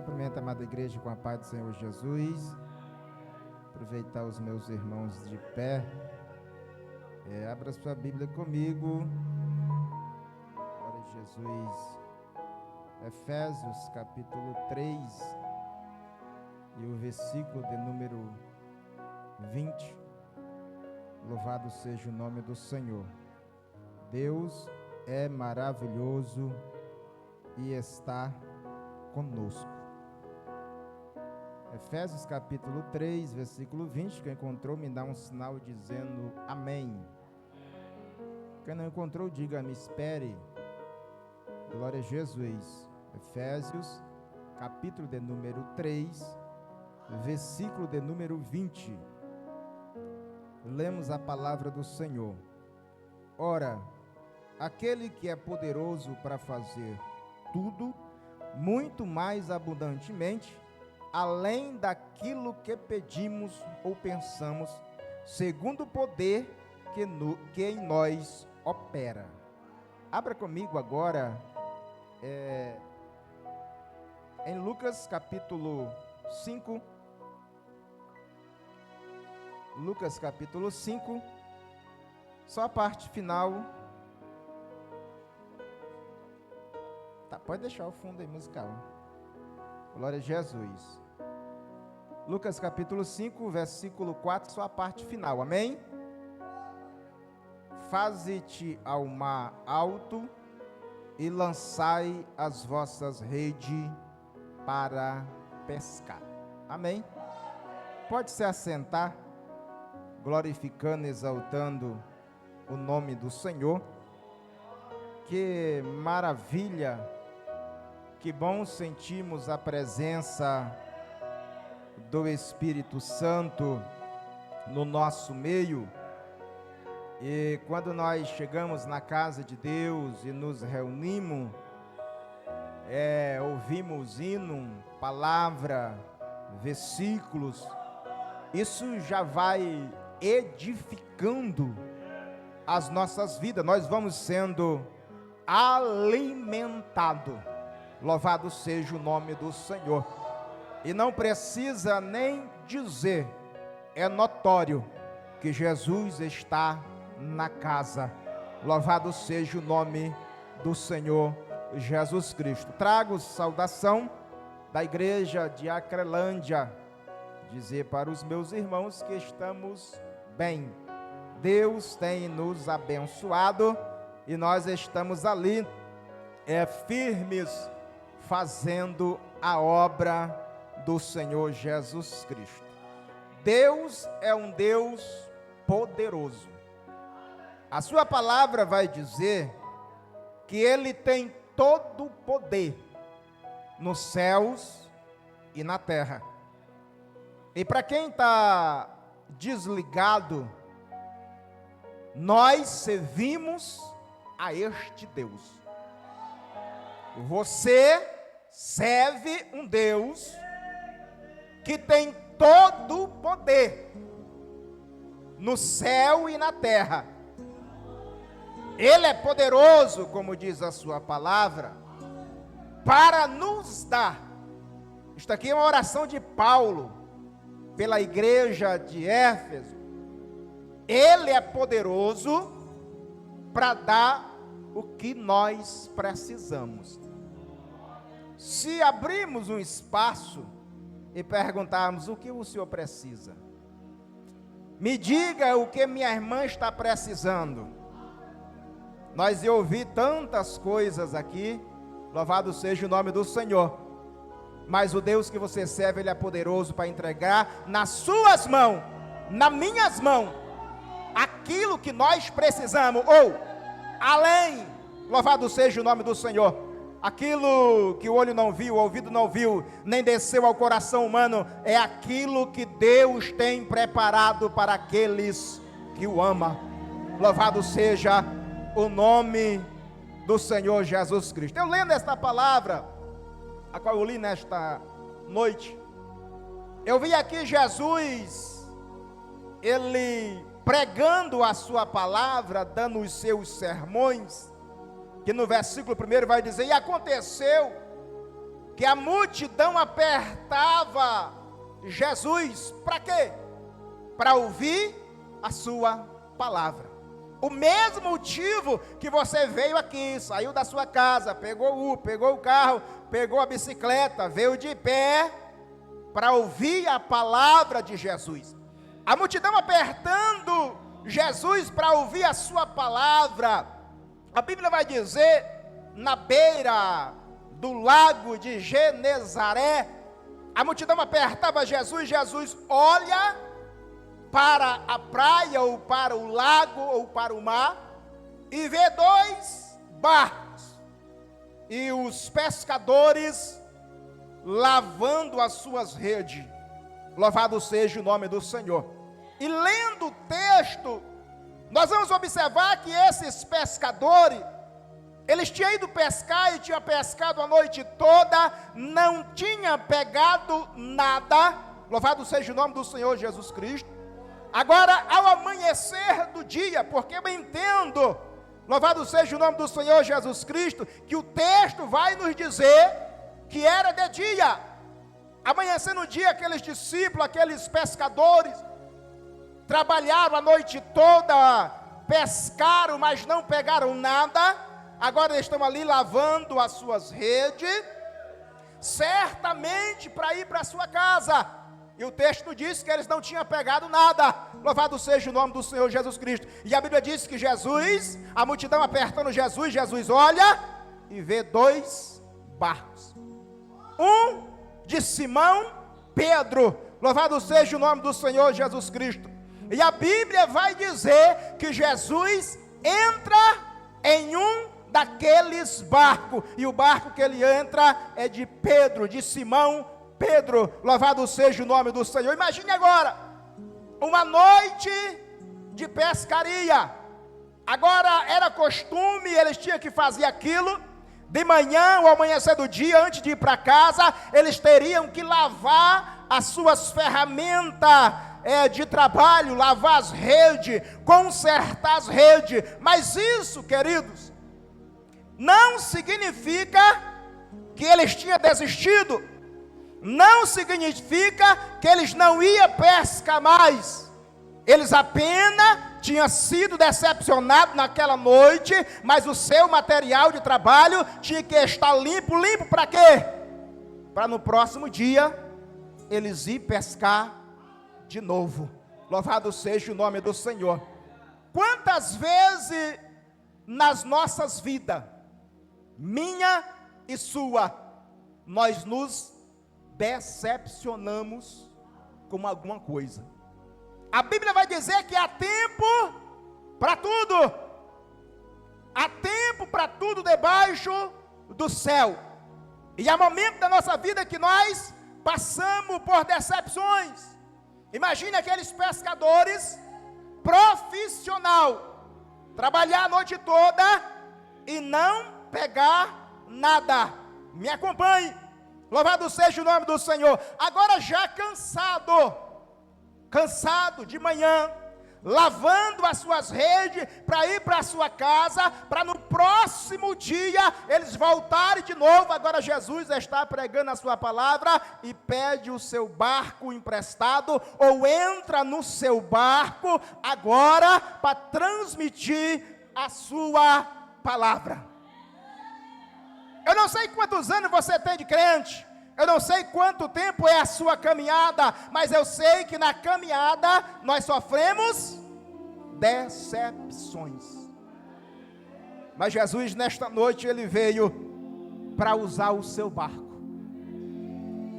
Cumprimento a amada igreja com a paz do Senhor Jesus. Aproveitar os meus irmãos de pé. Abra sua Bíblia comigo. Glória a Jesus. Efésios capítulo 3 e o versículo de número 20. Louvado seja o nome do Senhor. Deus é maravilhoso e está conosco. Efésios capítulo 3, versículo 20. Quem encontrou, me dá um sinal dizendo amém. Quem não encontrou, diga, me espere. Glória a Jesus. Efésios capítulo de número 3, versículo de número 20. Lemos a palavra do Senhor. Ora, aquele que é poderoso para fazer tudo, muito mais abundantemente, além daquilo que pedimos ou pensamos, segundo o poder que em nós opera. Abra comigo agora em Lucas capítulo 5. Lucas capítulo 5, só a parte final. Tá, pode deixar o fundo aí musical. Glória a Jesus. Lucas capítulo 5, versículo 4, só a parte final, amém? Faze-te ao mar alto e lançai as vossas redes para pescar. Amém? Pode se assentar, glorificando, exaltando o nome do Senhor. Que maravilha, que bom sentimos a presença do Espírito Santo no nosso meio. E quando nós chegamos na casa de Deus e nos reunimos, ouvimos hino, palavra, versículos, isso já vai edificando as nossas vidas. Nós vamos sendo alimentados. Louvado seja o nome do Senhor. E não precisa nem dizer, é notório que Jesus está na casa. Louvado seja o nome do Senhor Jesus Cristo. Trago saudação da igreja de Acrelândia, dizer para os meus irmãos que estamos bem. Deus tem nos abençoado e nós estamos ali firmes, fazendo a obra do Senhor Jesus Cristo. Deus é um Deus poderoso. A sua palavra vai dizer que Ele tem todo o poder nos céus e na terra. E para quem está desligado, nós servimos a este Deus. Você serve um Deus que tem todo o poder no céu e na terra. Ele é poderoso, como diz a sua palavra, para nos dar. Isto aqui é uma oração de Paulo pela igreja de Éfeso. Ele é poderoso para dar o que nós precisamos. Se abrirmos um espaço e perguntarmos o que o senhor precisa, me diga o que minha irmã está precisando. Nós ouvi tantas coisas aqui, louvado seja o nome do Senhor. Mas o Deus que você serve, Ele é poderoso para entregar nas suas mãos, nas minhas mãos, aquilo que nós precisamos, ou além, louvado seja o nome do Senhor, aquilo que o olho não viu, o ouvido não viu, nem desceu ao coração humano, é aquilo que Deus tem preparado para aqueles que o amam. Louvado seja o nome do Senhor Jesus Cristo. Eu lendo esta palavra, a qual eu li nesta noite, eu vi aqui Jesus, Ele pregando a sua palavra, dando os seus sermões, que no versículo 1 vai dizer: e aconteceu que a multidão apertava Jesus, para quê? Para ouvir a sua palavra. O mesmo motivo que você veio aqui, saiu da sua casa, pegou o carro, pegou a bicicleta, veio de pé, para ouvir a palavra de Jesus. A multidão apertando Jesus para ouvir a sua palavra. A Bíblia vai dizer, na beira do lago de Genezaré, a multidão apertava Jesus, Jesus olha para a praia, ou para o lago, ou para o mar, e vê 2 barcos, e os pescadores lavando as suas redes. Louvado seja o nome do Senhor. E lendo o texto, nós vamos observar que esses pescadores, eles tinham ido pescar e tinham pescado a noite toda, não tinham pegado nada. Louvado seja o nome do Senhor Jesus Cristo. Agora, ao amanhecer do dia, porque eu entendo, louvado seja o nome do Senhor Jesus Cristo, que o texto vai nos dizer que era de dia. Amanhecendo o dia, aqueles discípulos, aqueles pescadores, trabalharam a noite toda, pescaram, mas não pegaram nada. Agora eles estão ali lavando as suas redes, certamente para ir para a sua casa. E o texto diz que eles não tinham pegado nada. Louvado seja o nome do Senhor Jesus Cristo. E a Bíblia diz que Jesus, a multidão apertando Jesus, Jesus olha e vê 2 barcos. Um de Simão Pedro. Louvado seja o nome do Senhor Jesus Cristo. E a Bíblia vai dizer que Jesus entra em um daqueles barcos. E o barco que ele entra é de Pedro, de Simão Pedro. Louvado seja o nome do Senhor. Imagine agora, uma noite de pescaria. Agora era costume, eles tinham que fazer aquilo. De manhã, ao amanhecer do dia, antes de ir para casa, eles teriam que lavar as suas ferramentas de trabalho, lavar as redes, consertar as redes. Mas isso, queridos, não significa que eles tinham desistido. Não significa que eles não iam pescar mais. Eles apenas tinham sido decepcionados naquela noite, mas o seu material de trabalho tinha que estar limpo. Limpo para quê? Para no próximo dia eles ir pescar de novo. Louvado seja o nome do Senhor. Quantas vezes nas nossas vidas, minha e sua, nós nos decepcionamos com alguma coisa? A Bíblia vai dizer que há tempo para tudo. Há tempo para tudo debaixo do céu. E há momentos da nossa vida que nós passamos por decepções. Imagine aqueles pescadores profissional, trabalhar a noite toda e não pegar nada. Me acompanhe. Louvado seja o nome do Senhor. Agora já cansado de manhã, lavando as suas redes para ir para a sua casa, para no próximo dia eles voltarem de novo. Agora Jesus está pregando a sua palavra e pede o seu barco emprestado, ou entra no seu barco agora para transmitir a sua palavra. Eu não sei quantos anos você tem de crente, eu não sei quanto tempo é a sua caminhada, mas eu sei que na caminhada nós sofremos decepções. Mas Jesus nesta noite ele veio para usar o seu barco.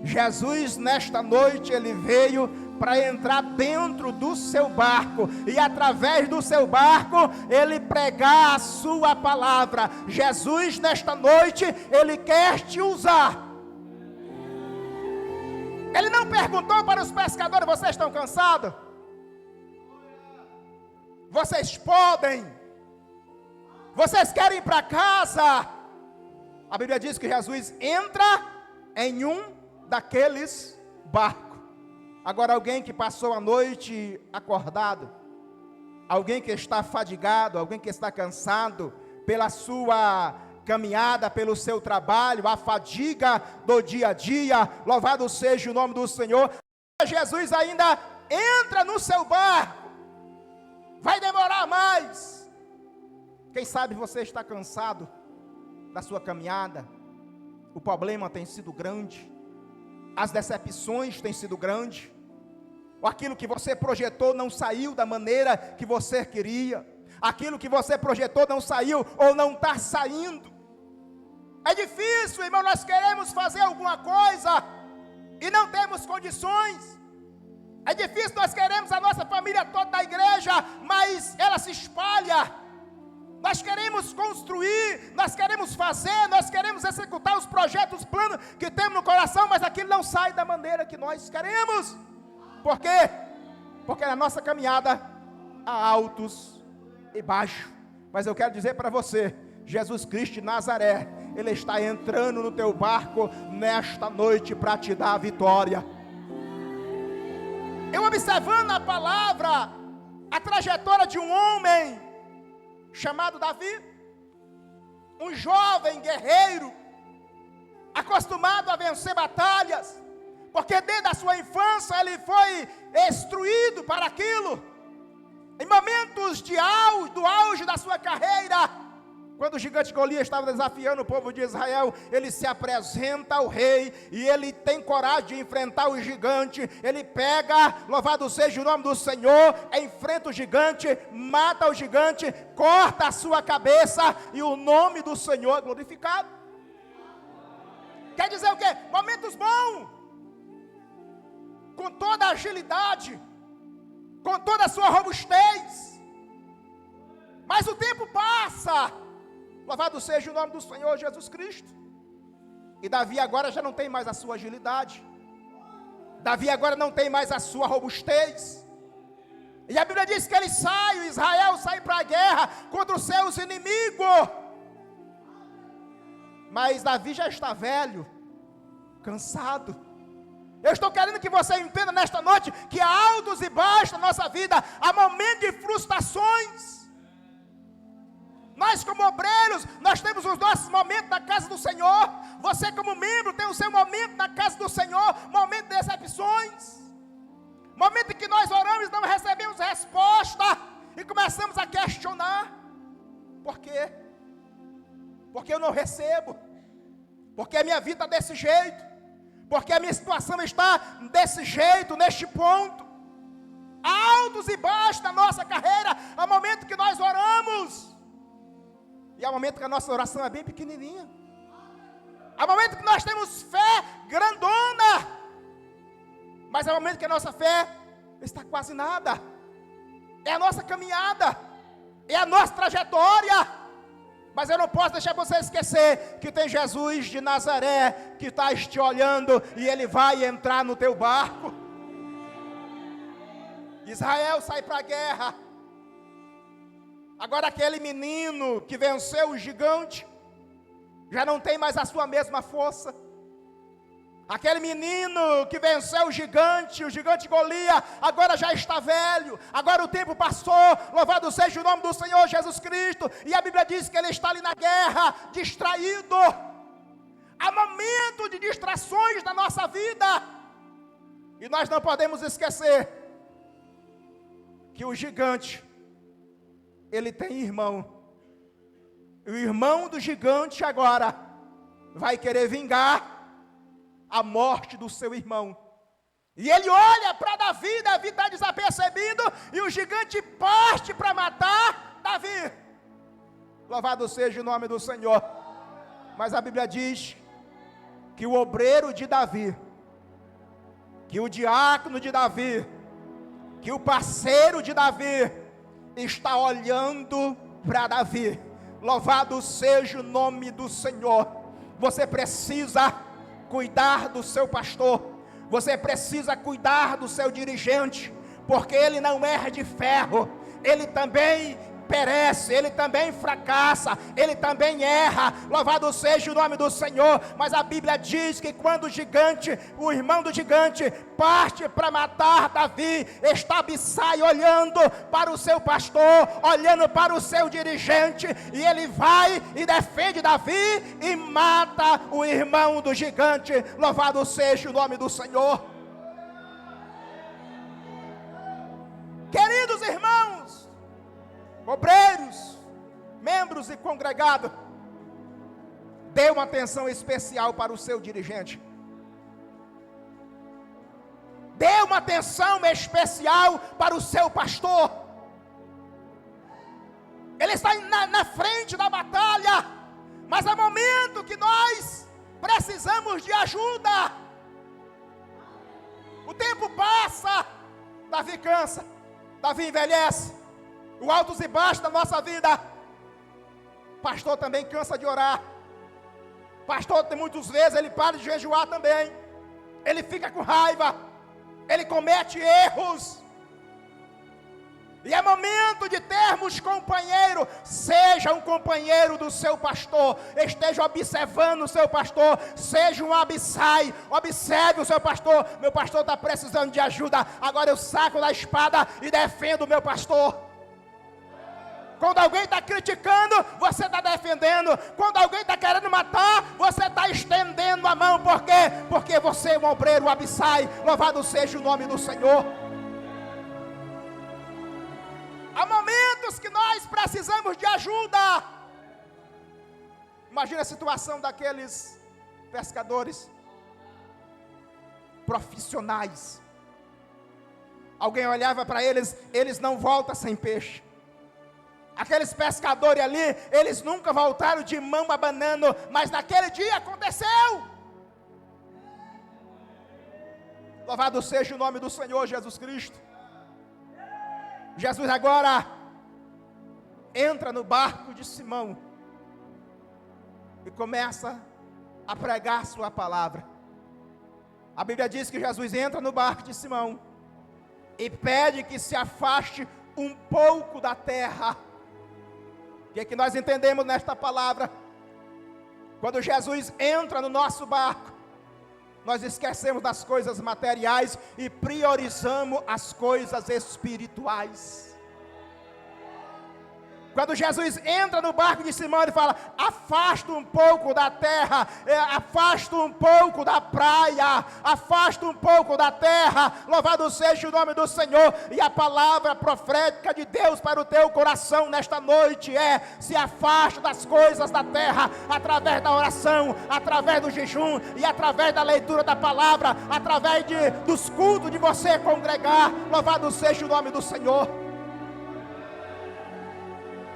Jesus nesta noite ele veio para entrar dentro do seu barco e através do seu barco ele pregar a sua palavra. Jesus nesta noite ele quer te usar. Ele não perguntou para os pescadores: vocês estão cansados? Vocês podem? Vocês querem ir para casa? A Bíblia diz que Jesus entra em um daqueles barcos. Agora, alguém que passou a noite acordado, alguém que está fadigado, alguém que está cansado pela sua caminhada pelo seu trabalho, a fadiga do dia a dia, louvado seja o nome do Senhor, Jesus ainda entra no seu barco, vai demorar mais. Quem sabe você está cansado da sua caminhada, o problema tem sido grande, as decepções têm sido grandes, ou aquilo que você projetou não saiu da maneira que você queria, aquilo que você projetou não saiu ou não está saindo. É difícil, irmão, nós queremos fazer alguma coisa e não temos condições. É difícil, nós queremos a nossa família toda da igreja, mas ela se espalha. Nós queremos construir, nós queremos fazer, nós queremos executar os projetos, os planos que temos no coração, mas aquilo não sai da maneira que nós queremos. Por quê? Porque na nossa caminhada há altos e baixos. Mas eu quero dizer para você, Jesus Cristo de Nazaré, Ele está entrando no teu barco nesta noite para te dar a vitória. Eu observando a palavra, a trajetória de um homem chamado Davi, um jovem guerreiro, acostumado a vencer batalhas, porque desde a sua infância ele foi instruído para aquilo. Em momentos do auge da sua carreira, quando o gigante Golias estava desafiando o povo de Israel, ele se apresenta ao rei, e ele tem coragem de enfrentar o gigante. Ele pega, louvado seja o nome do Senhor, enfrenta o gigante, mata o gigante, corta a sua cabeça, e o nome do Senhor é glorificado. Quer dizer o quê? Momentos bons, com toda a agilidade, com toda a sua robustez, mas o tempo passa. Louvado seja o nome do Senhor Jesus Cristo. E Davi agora já não tem mais a sua agilidade. Davi agora não tem mais a sua robustez. E a Bíblia diz que ele sai, o Israel sai para a guerra contra os seus inimigos. Mas Davi já está velho, cansado. Eu estou querendo que você entenda nesta noite que há altos e baixos na nossa vida, há momentos de frustrações. Nós como obreiros, nós temos os nossos momentos na casa do Senhor. Você como membro tem o seu momento na casa do Senhor, momento de decepções, momento em que nós oramos e não recebemos resposta, e começamos a questionar. Por quê? Porque eu não recebo, porque a minha vida está desse jeito, porque a minha situação está desse jeito, neste ponto. Há altos e baixos na nossa carreira, há momento que nós oramos, e há momento que a nossa oração é bem pequenininha. Há momento que nós temos fé grandona, mas há momento que a nossa fé está quase nada. É a nossa caminhada, é a nossa trajetória. Mas eu não posso deixar você esquecer que tem Jesus de Nazaré que está te olhando, e Ele vai entrar no teu barco. Israel sai para a guerra. Agora aquele menino que venceu o gigante já não tem mais a sua mesma força. Aquele menino que venceu o gigante Golias, agora já está velho, agora o tempo passou, louvado seja o nome do Senhor Jesus Cristo, e a Bíblia diz que ele está ali na guerra, distraído. Há momentos de distrações na nossa vida, e nós não podemos esquecer que o gigante, ele tem irmão, e o irmão do gigante agora vai querer vingar a morte do seu irmão. E ele olha para Davi, Davi está desapercebido, e o gigante parte para matar Davi. Louvado seja o nome do Senhor. Mas a Bíblia diz que o obreiro de Davi, que o diácono de Davi, que o parceiro de Davi está olhando para Davi. Louvado seja o nome do Senhor. Você precisa cuidar do seu pastor, você precisa cuidar do seu dirigente, porque ele não é de ferro, ele também perece, ele também fracassa, ele também erra. Louvado seja o nome do Senhor. Mas a Bíblia diz que quando o gigante, o irmão do gigante, parte para matar Davi, está Abissai olhando para o seu pastor, olhando para o seu dirigente, e ele vai e defende Davi e mata o irmão do gigante. Louvado seja o nome do Senhor. Queridos irmãos, obreiros, membros e congregado, dê uma atenção especial para o seu dirigente. Dê uma atenção especial para o seu pastor. Ele está na frente da batalha, mas é momento que nós precisamos de ajuda. O tempo passa, Davi cansa, Davi envelhece, o altos e baixos da nossa vida. Pastor também cansa de orar. Pastor, muitas vezes ele para de jejuar também. Ele fica com raiva, ele comete erros. E é momento de termos companheiro. Seja um companheiro do seu pastor, esteja observando o seu pastor, seja um Abissai, observe o seu pastor. Meu pastor está precisando de ajuda, agora eu saco da espada e defendo o meu pastor. Quando alguém está criticando, você está defendendo. Quando alguém está querendo matar, você está estendendo a mão. Por quê? Porque você é um obreiro, um Abissai. Louvado seja o nome do Senhor. Há momentos que nós precisamos de ajuda. Imagina a situação daqueles pescadores profissionais. Alguém olhava para eles, eles não voltam sem peixe. Aqueles pescadores ali, eles nunca voltaram de mão abanando, mas naquele dia aconteceu. Louvado seja o nome do Senhor Jesus Cristo. Jesus agora entra no barco de Simão e começa a pregar sua palavra. A Bíblia diz que Jesus entra no barco de Simão e pede que se afaste um pouco da terra. O que é que nós entendemos nesta palavra? Quando Jesus entra no nosso barco, nós esquecemos das coisas materiais e priorizamos as coisas espirituais. Quando Jesus entra no barco de Simão, ele fala: afasta um pouco da terra, afasta um pouco da praia, afasta um pouco da terra. Louvado seja o nome do Senhor. E a palavra profética de Deus para o teu coração nesta noite é: se afasta das coisas da terra, através da oração, através do jejum e através da leitura da palavra, através dos cultos de você congregar. Louvado seja o nome do Senhor.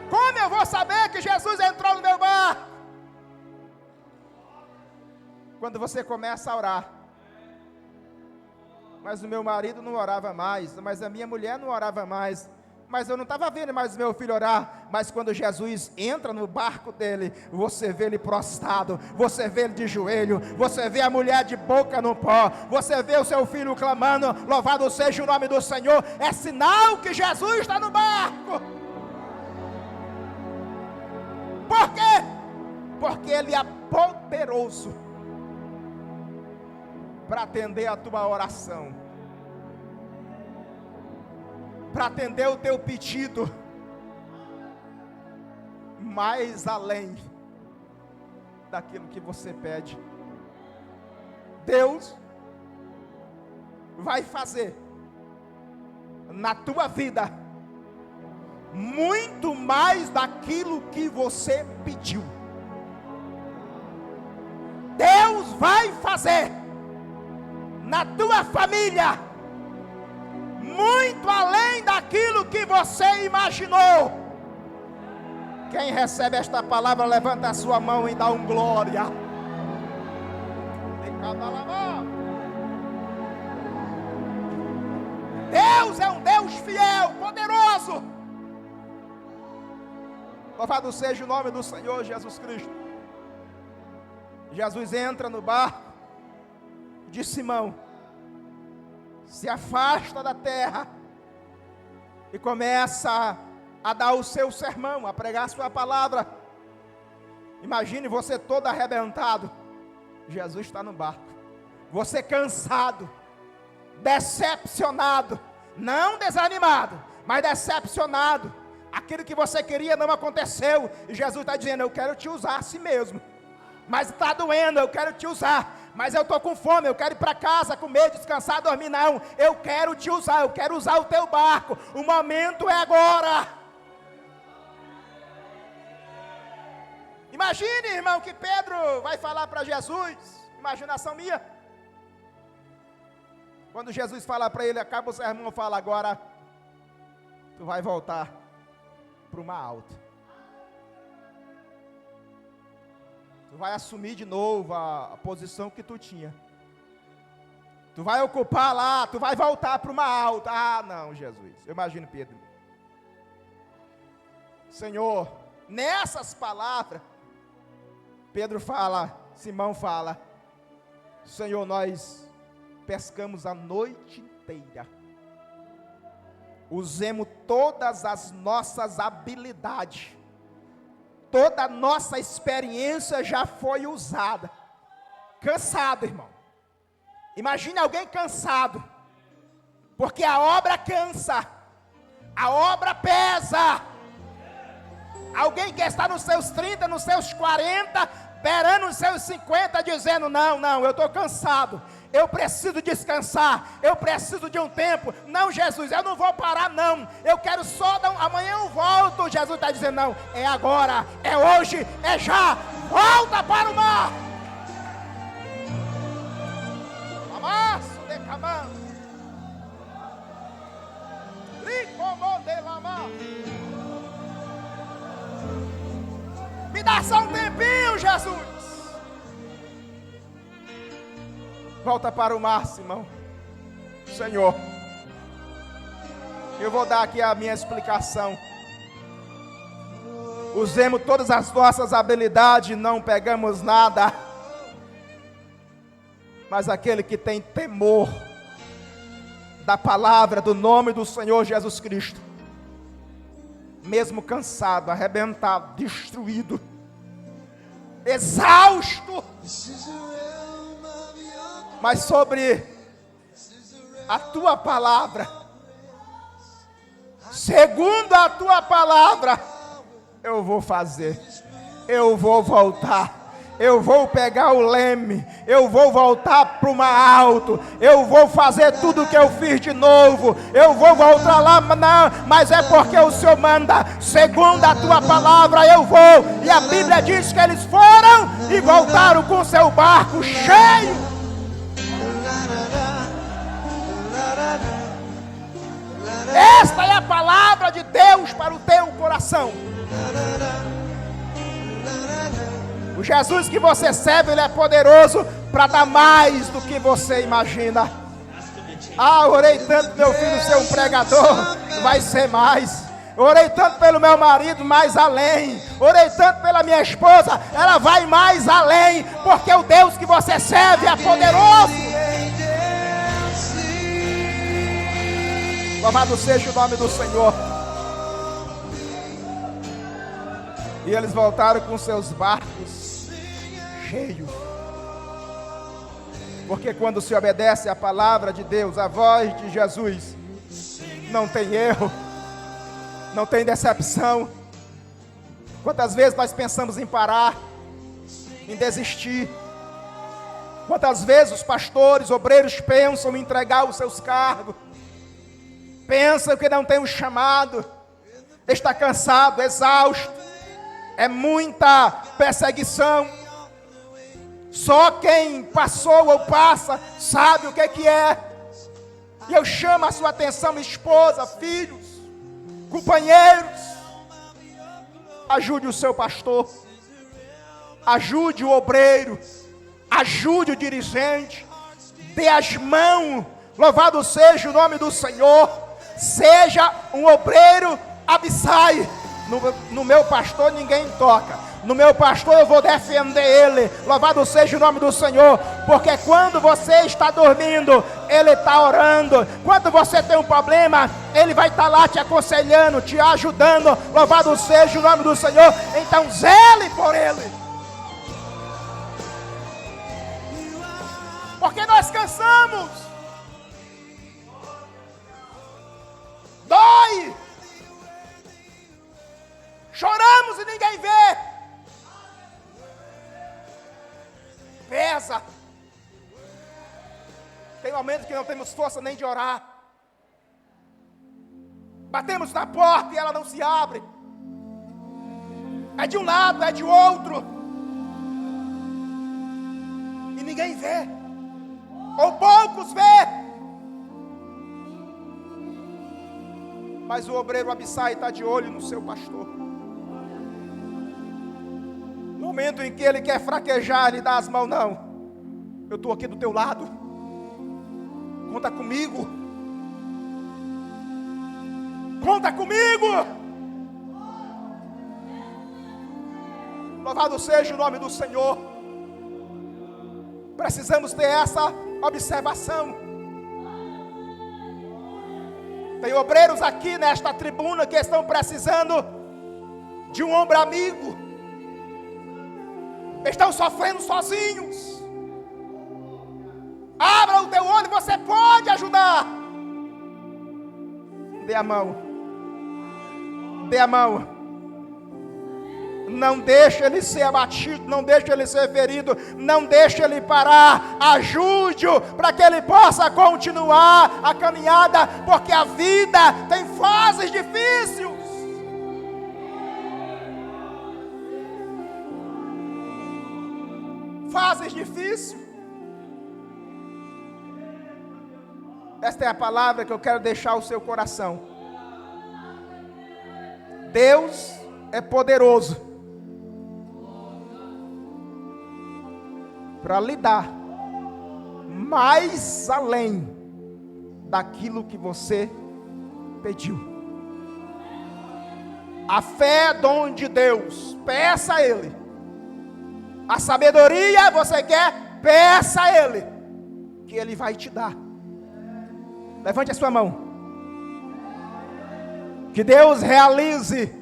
Como eu vou saber que Jesus entrou no meu barco? Quando você começa a orar. Mas o meu marido não orava mais, mas a minha mulher não orava mais, mas eu não estava vendo mais o meu filho orar. Mas quando Jesus entra no barco dele, você vê ele prostrado, você vê ele de joelho, você vê a mulher de boca no pó, você vê o seu filho clamando: louvado seja o nome do Senhor. É sinal que Jesus está no barco. Por quê? Porque Ele é poderoso para atender a tua oração, para atender o teu pedido, mais além daquilo que você pede. Deus vai fazer na tua vida muito mais daquilo que você pediu. Deus vai fazer na tua família muito além daquilo que você imaginou. Quem recebe esta palavra, levanta a sua mão e dá um glória. Deus é um Deus fiel, poderoso. Louvado seja o nome do Senhor Jesus Cristo. Jesus entra no barco de Simão, se afasta da terra e começa a dar o seu sermão, a pregar a sua palavra. Imagine você todo arrebentado. Jesus está no barco. Você cansado, decepcionado, não desanimado, mas decepcionado. Aquilo que você queria não aconteceu. E Jesus está dizendo: eu quero te usar assim mesmo. Mas está doendo, eu quero te usar. Mas eu estou com fome, eu quero ir para casa, comer, descansar, dormir. Não, eu quero te usar, eu quero usar o teu barco. O momento é agora. Imagine, irmão, que Pedro vai falar para Jesus. Imaginação minha. Quando Jesus fala para ele, acaba o sermão, fala: agora tu vai voltar para o mar alto. Tu vai assumir de novo a posição que tu tinha. Tu vai ocupar lá, tu vai voltar para o mar alto. Ah, não, Jesus. Eu imagino Pedro. Senhor, nessas palavras, Pedro fala, Simão fala: Senhor, nós pescamos a noite inteira. Usemos todas as nossas habilidades. Toda a nossa experiência já foi usada. Cansado, irmão. Imagine alguém cansado. Porque a obra cansa. A obra pesa. Alguém que está nos seus 30, nos seus 40, beirando os seus 50, dizendo: não, eu estou cansado. Eu preciso descansar, eu preciso de um tempo. Não, Jesus, eu não vou parar não. Eu quero só dar amanhã eu volto. Jesus está dizendo: não, é agora, é hoje, é já. Volta para o mar. Amasso de camão. Ricomô de lamar. Me dá só um tempinho, Jesus. Volta para o mar, Simão. Senhor, eu vou dar aqui a minha explicação. Usemos todas as nossas habilidades, não pegamos nada. Mas aquele que tem temor da palavra, do nome do Senhor Jesus Cristo, mesmo cansado, arrebentado, destruído, exausto, mas sobre a tua palavra, segundo a tua palavra, eu vou fazer, eu vou voltar, eu vou pegar o leme, eu vou voltar para o mar alto, eu vou fazer tudo o que eu fiz de novo, eu vou voltar lá, não, mas é porque o Senhor manda, segundo a tua palavra eu vou. E a Bíblia diz que eles foram e voltaram com seu barco cheio. Esta é a palavra de Deus para o teu coração. O Jesus que você serve, Ele é poderoso para dar mais do que você imagina. Ah, orei tanto meu filho ser um pregador, vai ser mais. Orei tanto pelo meu marido, mais além. Orei tanto pela minha esposa, ela vai mais além, porque o Deus que você serve é poderoso. Louvado seja o nome do Senhor. E eles voltaram com seus barcos cheios. Porque quando se obedece à palavra de Deus, a voz de Jesus, não tem erro, não tem decepção. Quantas vezes nós pensamos em parar, em desistir? Quantas vezes os pastores, obreiros pensam em entregar os seus cargos? Pensam que não tem um chamado, está cansado, exausto, é muita perseguição. Só quem passou ou passa sabe o que é. E eu chamo a sua atenção, esposa, filhos, companheiros. Ajude o seu pastor, ajude o obreiro, ajude o dirigente, dê as mãos, louvado seja o nome do Senhor. Seja um obreiro abissai. No meu pastor ninguém toca. no meu pastor eu vou defender ele. Louvado seja o nome do Senhor, porque quando você está dormindo, ele está orando. Quando você tem um problema, ele vai estar lá te aconselhando, te ajudando. Louvado seja o nome do Senhor. Então zele por ele, porque nós cansamos, dói, choramos e ninguém vê, pesa. Tem momentos que não temos força nem de orar, batemos na porta e ela não se abre, é de um lado, é de outro, e ninguém vê, ou poucos vê. Mas o obreiro Abissai está de olho no seu pastor. No momento em que ele quer fraquejar, ele dá as mãos. Não, eu estou aqui do teu lado, conta comigo, conta comigo. Louvado seja o nome do Senhor. Precisamos ter essa observação. Tem obreiros aqui nesta tribuna que estão precisando de um ombro amigo, estão sofrendo sozinhos. Abra o teu olho, você pode ajudar. Dê a mão, dê a mão. Não deixe ele ser abatido, não deixe ele ser ferido, não deixe ele parar. Ajude-o para que ele possa continuar a caminhada, porque a vida tem fases difíceis. Fases difíceis. Esta é a palavra que eu quero deixar ao seu coração. Deus é poderoso para lhe dar mais além daquilo que você pediu. A fé é dom de Deus, peça a Ele. A sabedoria você quer, peça a Ele, que Ele vai te dar. Levante a sua mão. Que Deus realize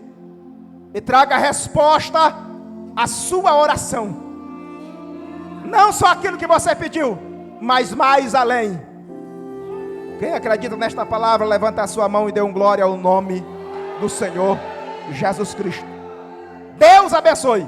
e traga resposta à sua oração. Não só aquilo que você pediu, mas mais além. Quem acredita nesta palavra, levanta a sua mão e dê um glória ao nome do Senhor Jesus Cristo. Deus abençoe.